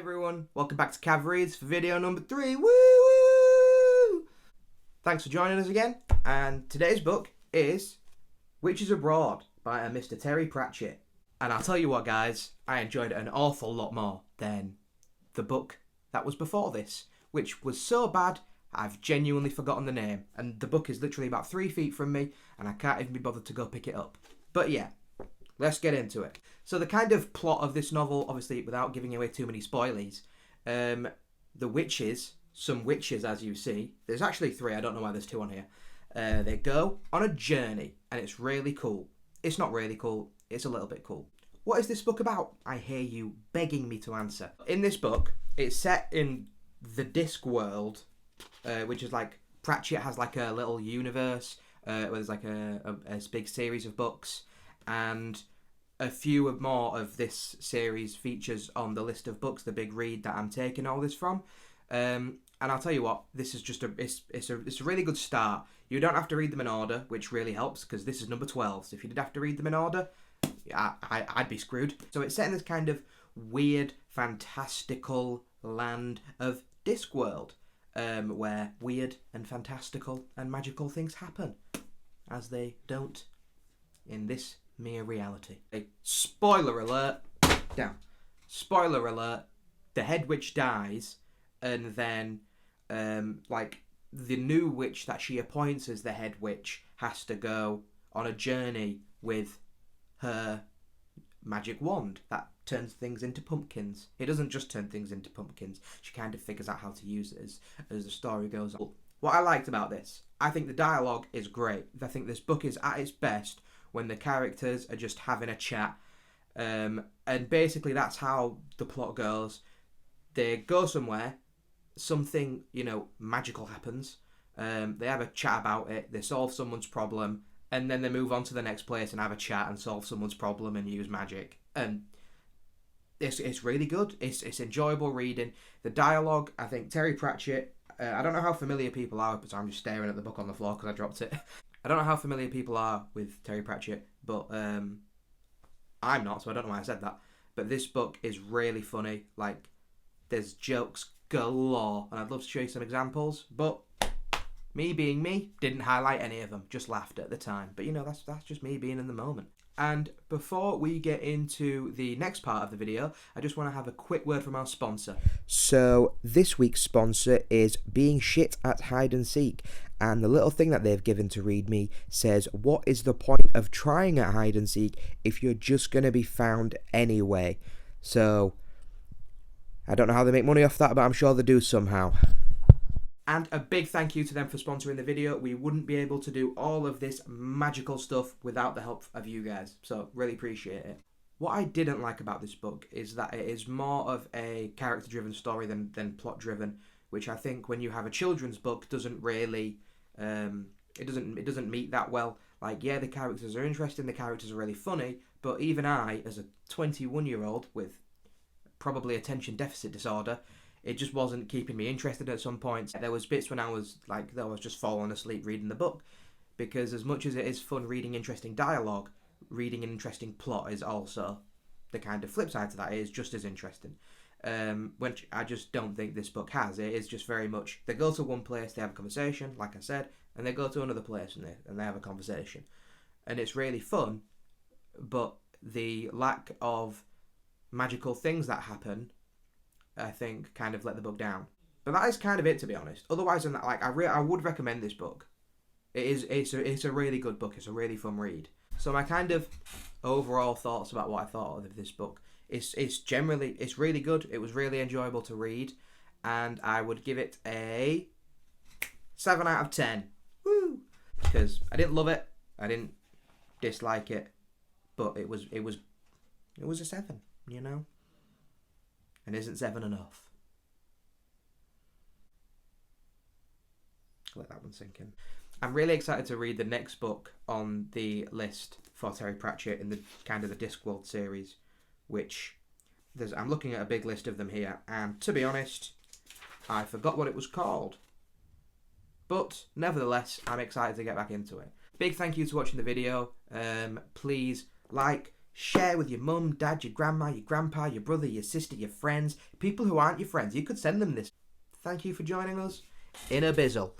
everyone, welcome back to Kavreads for video number 3. Woo woo! Thanks for joining us again, and today's book is Witches Abroad by a Mr. Terry Pratchett. And I'll tell you what guys, I enjoyed it an awful lot more than the book that was before this, which was so bad I've genuinely forgotten the name, and the book is literally about 3 feet from me and I can't even be bothered to go pick it up. But yeah, let's get into it. So the kind of plot of this novel, obviously without giving away too many spoilies, the witches, some witches as you see, there's actually 3, I don't know why there's 2 on here, they go on a journey and it's really cool. It's not really cool, it's a little bit cool. What is this book about? I hear you begging me to answer. In this book, it's set in the Disc world, which is like, Pratchett has like a little universe where there's like a big series of books, and a few more of this series features on the list of books, the big read that I'm taking all this from. And I'll tell you what, this is just it's a really good start. You don't have to read them in order, which really helps because this is number 12. So if you did have to read them in order, I'd be screwed. So it's set in this kind of weird, fantastical land of Discworld, where weird and fantastical and magical things happen, as they don't in this mere reality. Spoiler alert, down. Spoiler alert, the head witch dies, and then like the new witch that she appoints as the head witch has to go on a journey with her magic wand that turns things into pumpkins. It doesn't just turn things into pumpkins, she kind of figures out how to use it as the story goes on. What I liked about this, I think the dialogue is great. I think this book is at its best when the characters are just having a chat, and basically that's how the plot goes. They go somewhere, something, magical happens, they have a chat about it, they solve someone's problem, and then they move on to the next place and have a chat and solve someone's problem and use magic. And it's really good. It's enjoyable reading. The dialogue, I think Terry Pratchett, I don't know how familiar people are, but I'm just staring at the book on the floor because I dropped it. I don't know how familiar people are with Terry Pratchett, but I'm not, so I don't know why I said that. But this book is really funny. Like, there's jokes galore, and I'd love to show you some examples, but me being me, didn't highlight any of them, just laughed at the time. But that's just me being in the moment. And before we get into the next part of the video, I just want to have a quick word from our sponsor. So this week's sponsor is Being Shit at Hide and Seek, and the little thing that they've given to read me says, what is the point of trying at hide and seek if you're just going to be found anyway? So I don't know how they make money off that, but I'm sure they do somehow. And a big thank you to them for sponsoring the video. We wouldn't be able to do all of this magical stuff without the help of you guys. So really appreciate it. What I didn't like about this book is that it is more of a character-driven story than plot-driven, which I think when you have a children's book doesn't really, it doesn't meet that well. Like, yeah, the characters are interesting, the characters are really funny, but even I, as a 21-year-old with probably attention deficit disorder, it just wasn't keeping me interested at some points. There was bits when I was just falling asleep reading the book, because as much as it is fun reading interesting dialogue, reading an interesting plot is also the kind of flip side to that. It is just as interesting, which I just don't think this book has. It is just very much, they go to one place, they have a conversation, like I said, and they go to another place and they have a conversation. And it's really fun, but the lack of magical things that happen, I think, kind of let the book down. But that is kind of it, to be honest. Otherwise than that, I would recommend this book. It's a really good book. It's a really fun read. So my kind of overall thoughts about what I thought of this book it's really good. It was really enjoyable to read, and I would give it a 7 out of 10. Woo! Because I didn't love it, I didn't dislike it, but it was a 7, And isn't 7 enough? Let that one sink in. I'm really excited to read the next book on the list for Terry Pratchett in the kind of the Discworld series, which I'm looking at a big list of them here, and to be honest, I forgot what it was called. But nevertheless, I'm excited to get back into it. Big thank you to watching the video. Please like, Share with your mum, dad, your grandma, your grandpa, your brother, your sister, your friends, people who aren't your friends. You could send them this. Thank you for joining us in a bizzle.